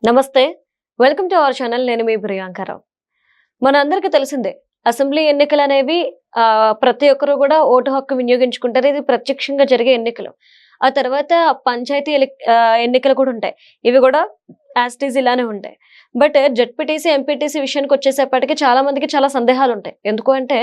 నమస్తే. Welcome to our channel. నేను మీ ప్రియాంకరావు. మనందరికీ తెలిసిందే అసెంబ్లీ ఎన్నికలనేవి ప్రతి ఒక్కరు కూడా ఓటు హక్కు వినియోగించుకుంటారు. ఇది ప్రత్యక్షంగా జరిగే ఎన్నికలు. ఆ తర్వాత పంచాయతీ ఎన్నికలు కూడా ఉంటాయి. ఇవి కూడా యాజ్ ఇట్ ఈజ్ ఇలానే ఉంటాయి. బట్ జెడ్పీటీసీ, ఎంపీటీసీ విషయానికి వచ్చేసేపటికి చాలా మందికి చాలా సందేహాలు ఉంటాయి. ఎందుకు అంటే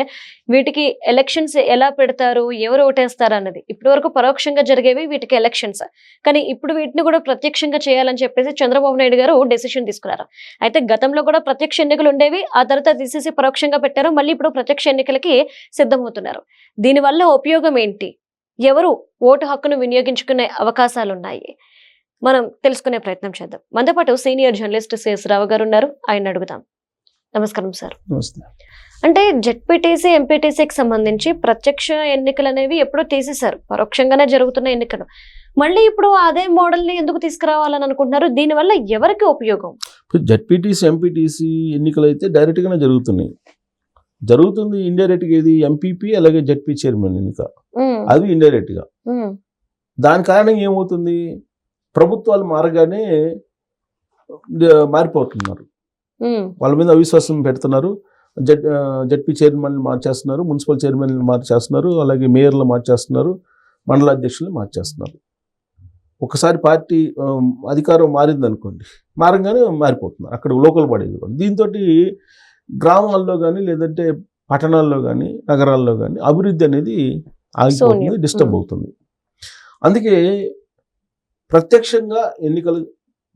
వీటికి ఎలక్షన్స్ ఎలా పెడతారు, ఎవరు ఓటేస్తారు అన్నది. ఇప్పటి వరకు పరోక్షంగా జరిగేవి వీటికి ఎలక్షన్స్. కానీ ఇప్పుడు వీటిని కూడా ప్రత్యక్షంగా చేయాలని చెప్పేసి చంద్రబాబు నాయుడు గారు డెసిషన్ తీసుకున్నారు. అయితే గతంలో కూడా ప్రత్యక్ష ఎన్నికలు ఉండేవి. ఆ తర్వాత తీసేసి పరోక్షంగా పెట్టారు. మళ్ళీ ఇప్పుడు ప్రత్యక్ష ఎన్నికలకి సిద్ధమవుతున్నారు. దీనివల్ల ఉపయోగం ఏంటి? ఎవరు ఓటు హక్కును వినియోగించుకునే అవకాశాలు ఉన్నాయి? మనం తెలుసుకునే ప్రయత్నం చేద్దాం. మనతో పాటు సీనియర్ జర్నలిస్ట్ సిఎస్ రావు గారు ఉన్నారు. ఆయన అడుగుదాం. నమస్కారం సార్. అంటే జెడ్పీటీసీ, ఎంపీటీసీకి సంబంధించి ప్రత్యక్ష ఎన్నికలు అనేవి ఎప్పుడో తీసేశారు. పరోక్షంగానే జరుగుతున్న ఎన్నికలు. మళ్ళీ ఇప్పుడు అదే మోడల్ ని ఎందుకు తీసుకురావాలని అనుకుంటున్నారు? దీనివల్ల ఎవరికి ఉపయోగం? జెడ్పీటీసీ, ఎంపీటీసీ ఎన్నికలు అయితే డైరెక్ట్ గానే జరుగుతుంది ఇండైరెక్ట్ గా. ఇది ఎంపీపీ అలాగే జెడ్పీ చైర్మన్ ఎన్నిక, అది ఇండైరెక్ట్ గా. దాని కారణంగా ఏమవుతుంది, ప్రభుత్వాలు మారగానే మారిపోతున్నారు. వాళ్ళ మీద అవిశ్వాసం పెడుతున్నారు. జెడ్పీ చైర్మన్ మార్చేస్తున్నారు, మున్సిపల్ చైర్మన్ మార్చేస్తున్నారు, అలాగే మేయర్లు మార్చేస్తున్నారు, మండల అధ్యక్షులు మార్చేస్తున్నారు. ఒకసారి పార్టీ అధికారం మారింది అనుకోండి, మారంగానే మారిపోతున్నారు. అక్కడ లోకల్ పడేది కూడా. దీంతో గ్రామాల్లో కానీ లేదంటే పట్టణాల్లో కానీ నగరాల్లో కానీ అభివృద్ధి అనేది ఆగిపోతుంది, డిస్టర్బ్ అవుతుంది. అందుకే ప్రత్యక్షంగా ఎన్నికలు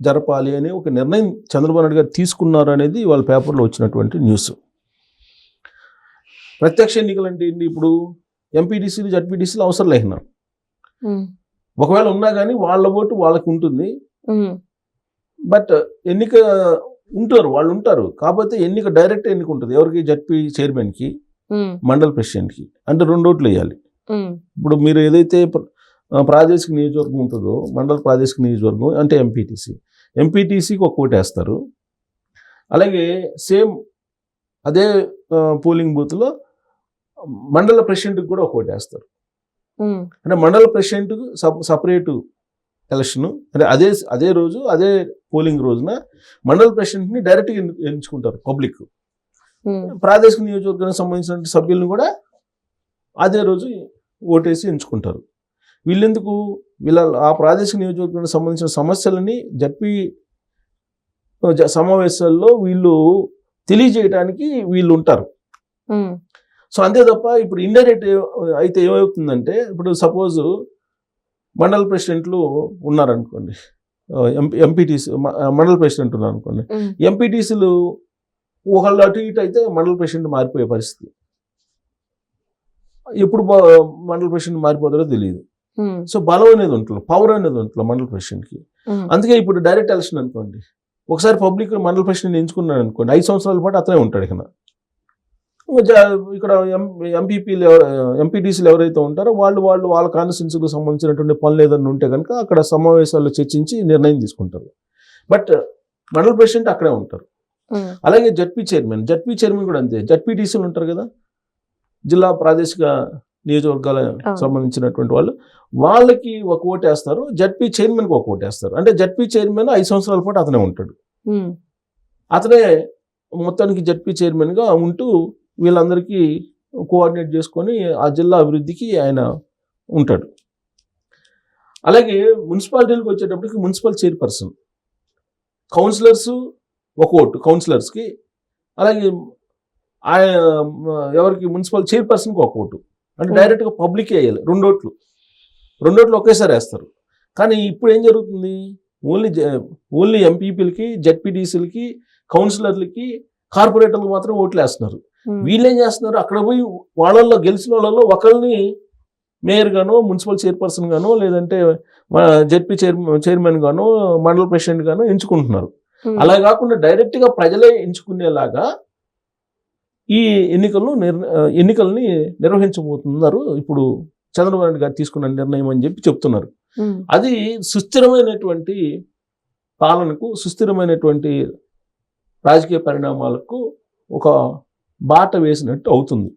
జరపాలి అనే ఒక నిర్ణయం చంద్రబాబు నాయుడు గారు తీసుకున్నారు అనేది వాళ్ళ పేపర్లో వచ్చినటువంటి న్యూస్. ప్రత్యక్ష ఎన్నికలు అంటే ఏంటి? ఇప్పుడు ఎంపీటీసీలు, జడ్పీటీసీలు అవసరం లేకున్నారు. ఒకవేళ ఉన్నా కానీ వాళ్ళ ఓటు వాళ్ళకి ఉంటుంది. బట్ ఎన్నిక వాళ్ళు ఉంటారు. కాకపోతే ఎన్నిక డైరెక్ట్ ఎన్నిక ఉంటుంది. ఎవరికి? జడ్పీ చైర్మన్కి, మండల ప్రెసిడెంట్కి. అంటే 2 ఓట్లు వేయాలి. ఇప్పుడు మీరు ఏదైతే ప్రాదేశిక నియోజకవర్గం ఉంటుందో, మండల ప్రాదేశిక నియోజకవర్గం అంటే ఎంపీటీసీకి ఒక ఓటు వేస్తారు. అలాగే సేమ్ అదే పోలింగ్ బూత్లో మండల ప్రెసిడెంట్కి కూడా ఒక ఓటు వేస్తారు. అంటే మండల ప్రెసిడెంట్ సపరేటు ఎలక్షన్. అంటే అదే రోజు, అదే పోలింగ్ రోజున మండల ప్రెసిడెంట్ని డైరెక్ట్గా ఎంచుకుంటారు పబ్లిక్. ప్రాదేశిక నియోజకవర్గానికి సంబంధించిన సభ్యులను కూడా అదే రోజు ఓటేసి ఎంచుకుంటారు. వీళ్ళెందుకు? ఆ ప్రాదేశిక నియోజకవర్గానికి సంబంధించిన సమస్యలని జడ్పీ సమావేశాల్లో వీళ్ళు తెలియజేయడానికి వీళ్ళు ఉంటారు. సో అంతే తప్ప ఇప్పుడు ఇండైరెక్ట్ అయితే ఏమవుతుందంటే, ఇప్పుడు సపోజ్ మండల ప్రెసిడెంట్లు ఉన్నారనుకోండి, ఎంపీటీసీ మండల ప్రెసిడెంట్ ఉన్నారనుకోండి, ఎంపీటీసీలు ఒకళ్ళు అటు ఇటు అయితే మండల ప్రెసిడెంట్ మారిపోయే పరిస్థితి. ఎప్పుడు మండల ప్రెసిడెంట్ మారిపోతారో తెలియదు. సో బలం అనేది ఉంటుంది, పవర్ అనేది ఉంటుంది మండల ప్రెసిడెంట్కి. అందుకే ఇప్పుడు డైరెక్ట్ ఎలక్షన్ అనుకోండి, ఒకసారి పబ్లిక్ మండల ప్రెసిడెంట్ ఎంచుకున్నాడు అనుకోండి, 5 సంవత్సరాల పాటు అతనే ఉంటాడు. ఇక్కడ ఎంపీటీసీలు ఎవరైతే ఉంటారో వాళ్ళ కాన్స్టిట్యున్సీకి సంబంధించినటువంటి పనులు ఏదైనా ఉంటే కనుక అక్కడ సమావేశాల్లో చర్చించి నిర్ణయం తీసుకుంటారు. బట్ మండల ప్రెసిడెంట్ అక్కడే ఉంటారు. అలాగే జడ్పీ చైర్మన్ కూడా అంతే. జడ్పీటీసీలు ఉంటారు కదా, జిల్లా ప్రాదేశిక నియోజకవర్గాల సంబంధించినటువంటి వాళ్ళకి ఒక ఓటు వేస్తారు, జడ్పీ చైర్మన్కి ఒక ఓటు వేస్తారు. అంటే జడ్పీ చైర్మన్ 5 సంవత్సరాల పాటు అతనే ఉంటాడు. అతనే మొత్తానికి జడ్పీ చైర్మన్గా ఉంటూ వీళ్ళందరికీ కోఆర్డినేట్ చేసుకొని ఆ జిల్లా అభివృద్ధికి ఆయన ఉంటాడు. అలాగే మున్సిపాలిటీలకు వచ్చేటప్పటికి మున్సిపల్ చైర్పర్సన్, కౌన్సిలర్స్ ఒక ఓటు కౌన్సిలర్స్కి, అలాగే ఆయన ఎవరికి? మున్సిపల్ చైర్పర్సన్కి ఒక ఓటు. అంటే డైరెక్ట్గా పబ్లిక్ వేయాలి. 2 ఓట్లు ఒకేసారి వేస్తారు. కానీ ఇప్పుడు ఏం జరుగుతుంది? ఓన్లీ ఎంపీపీలకి, జెడ్పీటీసీలకి, కౌన్సిలర్లకి, కార్పొరేటర్లకు మాత్రం ఓట్లు వేస్తున్నారు. వీళ్ళు ఏం చేస్తున్నారు? అక్కడ పోయి వాళ్ళల్లో గెలిచిన వాళ్ళలో ఒకరిని మేయర్ గానో, మున్సిపల్ చైర్పర్సన్ గానో, లేదంటే జెడ్పీ చైర్మన్ గానో, మండల ప్రెసిడెంట్ గానో ఎంచుకుంటున్నారు. అలా కాకుండా డైరెక్ట్గా ప్రజలే ఎంచుకునేలాగా ఈ ఎన్నికల్ని నిర్వహించబోతున్నారు ఇప్పుడు చంద్రబాబు నాయుడు గారు తీసుకున్న నిర్ణయం అని చెప్పి చెప్తున్నారు. అది సుస్థిరమైనటువంటి పాలనకు, సుస్థిరమైనటువంటి రాజకీయ పరిణామాలకు ఒక బాట వేసినట్టు అవుతుంది.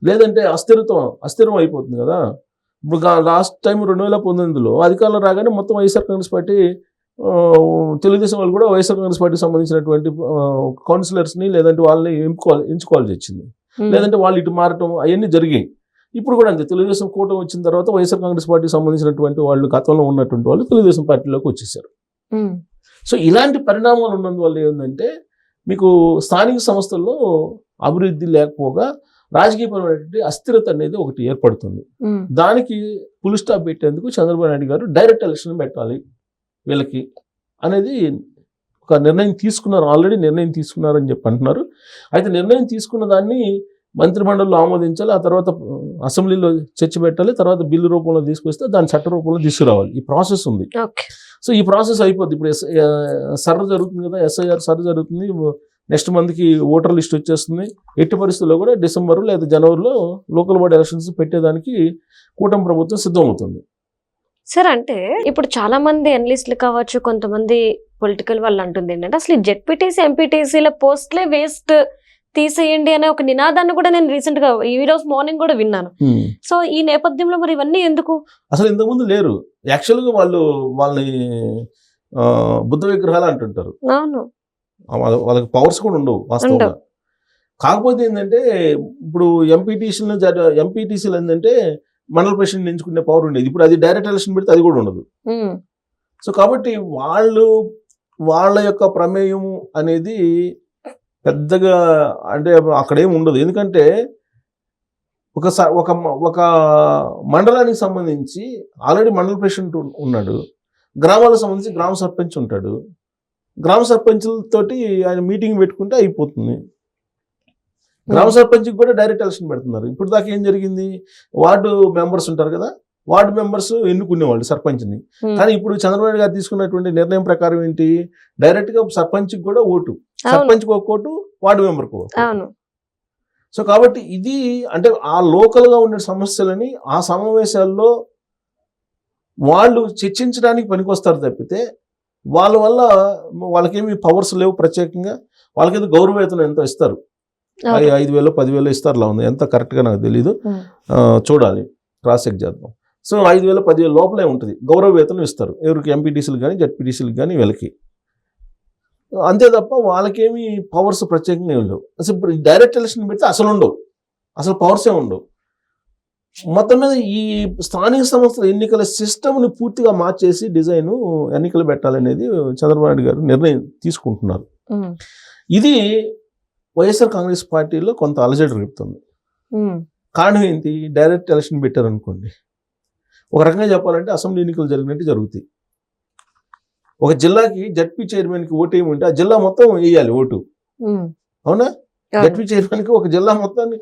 లేదంటే అస్థిరం అయిపోతుంది కదా. ఇప్పుడు లాస్ట్ టైం 2019లో అధికారంలో రాగానే మొత్తం వైఎస్ఆర్ కాంగ్రెస్ పార్టీ తెలుగుదేశం వాళ్ళు కూడా వైఎస్ఆర్ కాంగ్రెస్ పార్టీకి సంబంధించినటువంటి కౌన్సిలర్స్ని లేదంటే వాళ్ళని ఎంచుకోవాల్సి వచ్చింది. లేదంటే వాళ్ళు ఇటు మారటం అవన్నీ జరిగాయి. ఇప్పుడు కూడా అంతే, తెలుగుదేశం కూటమి వచ్చిన తర్వాత వైఎస్ఆర్ కాంగ్రెస్ పార్టీకి సంబంధించినటువంటి వాళ్ళు గతంలో ఉన్నటువంటి వాళ్ళు తెలుగుదేశం పార్టీలోకి వచ్చేసారు. సో ఇలాంటి పరిణామాలు ఉన్నందువల్ల ఏంటంటే మీకు స్థానిక సంస్థల్లో అభివృద్ధి లేకపోగా రాజకీయపరమైనటువంటి అస్థిరత అనేది ఒకటి ఏర్పడుతుంది. దానికి ఫుల్ స్టాప్ పెట్టేందుకు చంద్రబాబు నాయుడు గారు డైరెక్ట్ ఎలక్షన్ పెట్టాలి వీళ్ళకి అనేది ఒక నిర్ణయం తీసుకున్నారు. ఆల్రెడీ నిర్ణయం తీసుకున్నారని చెప్పి అంటున్నారు. అయితే నిర్ణయం తీసుకున్న దాన్ని మంత్రిమండలిలో ఆమోదించాలి, ఆ తర్వాత అసెంబ్లీలో చర్చ పెట్టాలి, తర్వాత బిల్లు రూపంలో తీసుకొస్తే దాని చట్ట రూపంలో తీసుకురావాలి. ఈ ప్రాసెస్ ఉంది. సో ఈ ప్రాసెస్ అయిపోద్ది. ఇప్పుడు సర్వ జరుగుతుంది కదా, ఎస్ఐఆర్ సర్వ జరుగుతుంది. నెక్స్ట్ మంత్కి ఓటర్ లిస్ట్ వచ్చేస్తుంది. ఎట్టి పరిస్థితుల్లో కూడా డిసెంబర్ లేదా జనవరిలో లోకల్ బాడీ ఎలక్షన్స్ పెట్టేదానికి కూటమి ప్రభుత్వం సిద్ధమవుతుంది. సార్ అంటే ఇప్పుడు చాలా మంది అనలిస్టులు కావచ్చు, కొంతమంది పొలిటికల్ వాళ్ళు అంటుంది ఏంటంటే అసలు జెడ్పీటీసీ ఎంపీటీసీల పోస్ట్లే వేస్ట్, తీసేయండి అనే ఒక నినాదాన్ని కూడా నేను రీసెంట్ గా ఈ రోజు మార్నింగ్ కూడా విన్నాను. సో ఈ నేపథ్యంలో మరి ఇవన్నీ ఎందుకు? అసలు ఇంతకుముందు లేరు. యాక్చువల్గా వాళ్ళని బుద్ధ విగ్రహాలు అంటుంటారు. అవును, వాళ్ళకి పవర్స్ కూడా ఉండవు వాస్తవంగా. కాకపోతే ఏంటంటే ఇప్పుడు ఎంపీటీసీలు ఏంటంటే మండల ప్రెసిడెంట్ ఎంచుకునే పవర్ ఉండేది. ఇప్పుడు అది డైరెక్ట్ ఎలక్షన్ పెడితే అది కూడా ఉండదు. సో కాబట్టి వాళ్ళ యొక్క ప్రమేయం అనేది పెద్దగా అంటే అక్కడేం ఉండదు. ఎందుకంటే ఒక మండలానికి సంబంధించి ఆల్రెడీ మండల ప్రెసిడెంట్ ఉన్నాడు, గ్రామాలకు సంబంధించి గ్రామ సర్పంచ్ ఉంటాడు. గ్రామ సర్పంచులతోటి ఆయన మీటింగ్ పెట్టుకుంటే అయిపోతుంది. గ్రామ సర్పంచ్కి కూడా డైరెక్ట్ ఎలక్షన్ పెడుతున్నారు. ఇప్పుడు దాకా ఏం జరిగింది, వార్డు మెంబర్స్ ఉంటారు కదా, వార్డు మెంబర్స్ ఎన్నుకునేవాళ్ళు సర్పంచ్ని. కానీ ఇప్పుడు చంద్రబాబు గారు తీసుకున్నటువంటి నిర్ణయం ప్రకారం ఏంటి, డైరెక్ట్గా సర్పంచ్కి కూడా ఓటు, సర్పంచ్కి ఒక ఓటు, వార్డు మెంబర్కి ఒక ఓటు. సో కాబట్టి ఇది అంటే ఆ లోకల్గా ఉండే సమస్యలని ఆ సమావేశాల్లో వాళ్ళు చర్చించడానికి పనికొస్తారు తప్పితే వాళ్ళ వల్ల వాళ్ళకేమి పవర్స్ లేవు ప్రత్యేకంగా. వాళ్ళకేదో గౌరవవేతనం ఎంతో ఇస్తారు, 5,000 10,000 ఇస్తారులా ఉంది, ఎంత కరెక్ట్గా నాకు తెలీదు, చూడాలి, క్రాస్ చెక్ చేద్దాం. సో 5,000 10,000 లోపలే ఉంటుంది గౌరవ వేతనం ఇస్తారు ఎవరికి, ఎంపీటీసీలు కానీ జెడ్పీటీసీలకు కానీ వీళ్ళకి. అంతే తప్ప వాళ్ళకేమి పవర్స్ ప్రత్యేకంగా లేవు. అసలు ఇప్పుడు డైరెక్ట్ ఎలక్షన్ పెడితే అసలు ఉండవు, అసలు పవర్సే ఉండవు. మొత్తం మీద ఈ స్థానిక సంస్థల ఎన్నికల సిస్టమ్ని పూర్తిగా మార్చేసి డిజైన్ ఎన్నికలు పెట్టాలనేది చంద్రబాబు నాయుడు గారు నిర్ణయం తీసుకుంటున్నారు. ఇది వైఎస్ఆర్ కాంగ్రెస్ పార్టీలో కొంత అలజడి రేపుతుంది. కారణం ఏంటి, డైరెక్ట్ ఎలక్షన్ పెట్టారనుకోండి, ఒక రకంగా చెప్పాలంటే అసెంబ్లీ ఎన్నికలు జరిగినట్టు జరుగుతాయి. ఒక జిల్లాకి జడ్పీ చైర్మన్కి ఓటు ఏముంటే ఆ జిల్లా మొత్తం వేయాలి ఓటు, అవునా? జడ్పీ చైర్మన్కి ఒక జిల్లా మొత్తాన్ని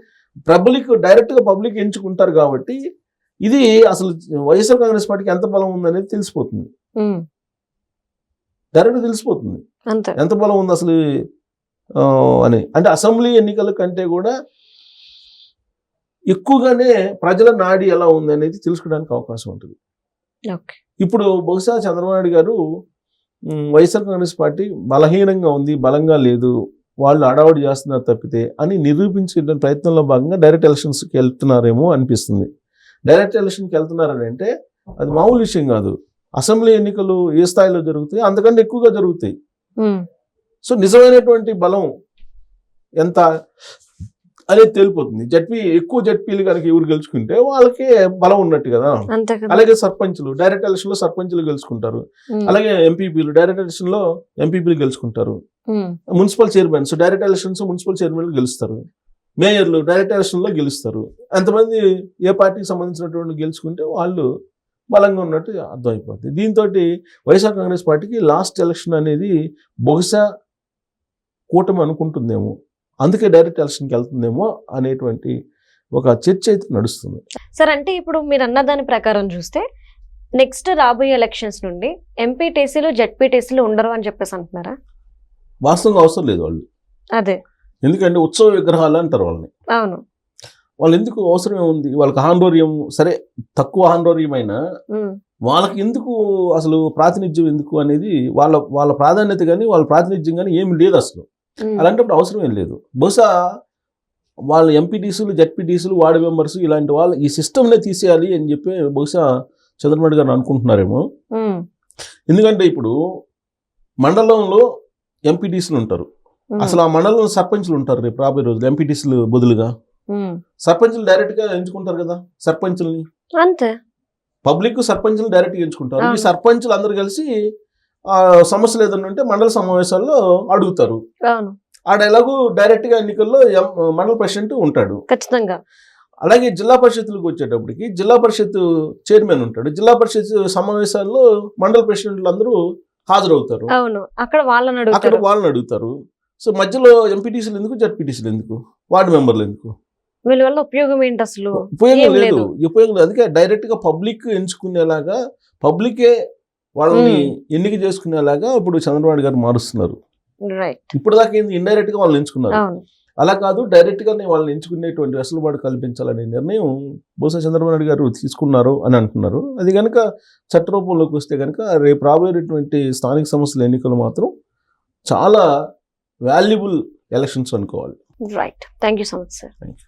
డైరెక్ట్గా పబ్లిక్ ఎంచుకుంటారు. కాబట్టి ఇది అసలు వైఎస్ఆర్ కాంగ్రెస్ పార్టీకి ఎంత బలం ఉందనేది తెలిసిపోతుంది, డైరెక్ట్గా తెలిసిపోతుంది ఎంత బలం ఉంది అసలు అని. అంటే అసెంబ్లీ ఎన్నికల కంటే కూడా ఎక్కువగానే ప్రజల నాడి ఎలా ఉంది అనేది తెలుసుకోవడానికి అవకాశం ఉంటుంది. ఇప్పుడు బహుశా చంద్రబాబు నాయుడు గారు వైఎస్ఆర్ కాంగ్రెస్ పార్టీ బలహీనంగా ఉంది, బలంగా లేదు, వాళ్ళు అడావుడి చేస్తున్నారు తప్పితే అని నిరూపించే ప్రయత్నంలో భాగంగా డైరెక్ట్ ఎలక్షన్స్కి వెళ్తున్నారేమో అనిపిస్తుంది. డైరెక్ట్ ఎలక్షన్కి వెళ్తున్నారని అంటే అది మామూలు విషయం కాదు. అసెంబ్లీ ఎన్నికలు ఏ స్థాయిలో జరుగుతాయి అంతకంటే ఎక్కువగా జరుగుతాయి. సో నిజమైనటువంటి బలం ఎంత అనేది తెలిపోతుంది. ఎక్కువ జడ్పీలు కనుక ఎవరు గెలుచుకుంటే వాళ్ళకే బలం ఉన్నట్టు కదా. అలాగే సర్పంచులు డైరెక్ట్ ఎలక్షన్ లో సర్పంచులు గెలుచుకుంటారు, అలాగే ఎంపీపీలు డైరెక్ట్ ఎలక్షన్ లో ఎంపీపీలు గెలుచుకుంటారు, municipal chairmans direct elections municipal చైర్మన్లు గెలుస్తారు, మేయర్లు డైరెక్ట్ ఎలక్షన్ లో గెలుస్తారు. ఎంతమంది ఏ పార్టీకి సంబంధించినటువంటి గెలుచుకుంటే వాళ్ళు బలంగా ఉన్నట్టు అర్థమైపోతుంది. దీంతో వైఎస్ఆర్ కాంగ్రెస్ పార్టీకి లాస్ట్ ఎలక్షన్ అనేది బహుశా కూటమి అనుకుంటుందేమో, అందుకే డైరెక్ట్ ఎలక్షన్కి వెళ్తుందేమో అనేటువంటి ఒక చర్చ అయితే నడుస్తుంది. సార్ అంటే ఇప్పుడు మీరు అన్న దాని ప్రకారం చూస్తే నెక్స్ట్ రాబోయే ఎలక్షన్స్ నుండి ఎంపీటీసీలు జెడ్పీటీసీలు ఉండరు అని చెప్పేసి అంటున్నారా? వాస్తవంగా అవసరం లేదు వాళ్ళు, అదే ఎందుకంటే ఉత్సవ విగ్రహాలు అంటారు వాళ్ళని. అవును, వాళ్ళు ఎందుకు అవసరమే ఉంది, వాళ్ళకి ఆందోర్యం సరే తక్కువ ఆందోర్యమైనా వాళ్ళకి ఎందుకు అసలు ప్రాతినిధ్యం ఎందుకు అనేది వాళ్ళ ప్రాధాన్యత కానీ వాళ్ళ ప్రాతినిధ్యం కానీ ఏమి లేదు అసలు. అలాంటప్పుడు అవసరం ఏం లేదు. బహుశా వాళ్ళు ఎంపీటీసీలు జెడ్పీటీసీలు వార్డు మెంబర్స్ ఇలాంటి వాళ్ళు ఈ సిస్టమ్నే తీసేయాలి అని చెప్పి బహుశా చంద్రబాబు గారు అనుకుంటున్నారేమో. ఎందుకంటే ఇప్పుడు మండలంలో ఎంపీటీసీలు ఉంటారు, అసలు ఆ మండలంలో సర్పంచ్లు ఉంటారు. రేపు రాబోయే రోజులు ఎంపీటీసీలు బదులుగా సర్పంచ్లు డైరెక్ట్ గా ఎంచుకుంటారు కదా. సర్పంచ్ని అంతే పబ్లిక్ సర్పంచ్లు డైరెక్ట్ గా ఎంచుకుంటారు. ఈ అవును. సర్పంచ్లు అందరూ కలిసి ఆ సమస్యలు ఏదైనా ఉంటే మండల సమావేశాల్లో అడుగుతారు. అవును ఆడ ఎలాగూ డైరెక్ట్ గా ఎన్నికల్లో మండల ప్రెసిడెంట్ ఉంటాడు. ఖచ్చితంగా. అలాగే జిల్లా పరిషత్లకు వచ్చేటప్పటికి జిల్లా పరిషత్ చైర్మన్ ఉంటాడు. జిల్లా పరిషత్ సమావేశాల్లో మండల ప్రెసిడెంట్లు అందరూ హాజరవుతారు. అవును అక్కడ వాళ్ళని అక్కడ అడుగుతారు. వాళ్ళని అడుగుతారు. సో మధ్యలో ఎంపీటీసీలు ఎందుకు, జడ్పీటీసీలు ఎందుకు, వార్డు మెంబర్లు ఎందుకు? వీళ్ళ వల్ల ఉపయోగం ఏంటి అసలు? ఉపయోగం ఏం లేదు, లేదు. ఉపయోగం లేదు. అందుకే డైరెక్ట్ గా పబ్లిక్ ఎంచుకునేలాగా, పబ్లికే వాళ్ళని ఎన్నిక చేసుకునేలాగా ఇప్పుడు చంద్రబాబు నాయుడు గారు మారుస్తున్నారు. రైట్. ఇప్పుడు దాకా ఏంది ఇండైరెక్ట్ గా వాళ్ళని ఎంచుకున్నారు. అవును అలా కాదు, డైరెక్ట్ గానే వాళ్ళని ఎంచుకునేటువంటి వెసులుబాటు కల్పించాలనే నిర్ణయం బహుశా చంద్రబాబు నాయుడు గారు తీసుకున్నారు అని అంటున్నారు. అది కనుక చట్టరూపంలోకి వస్తే కనుక రేపు రాబోయేటువంటి స్థానిక సంస్థల ఎన్నికలు మాత్రం చాలా వాల్యుబుల్ ఎలక్షన్స్ అనుకోవాలి. Right. Thank you so much sir. Thank you.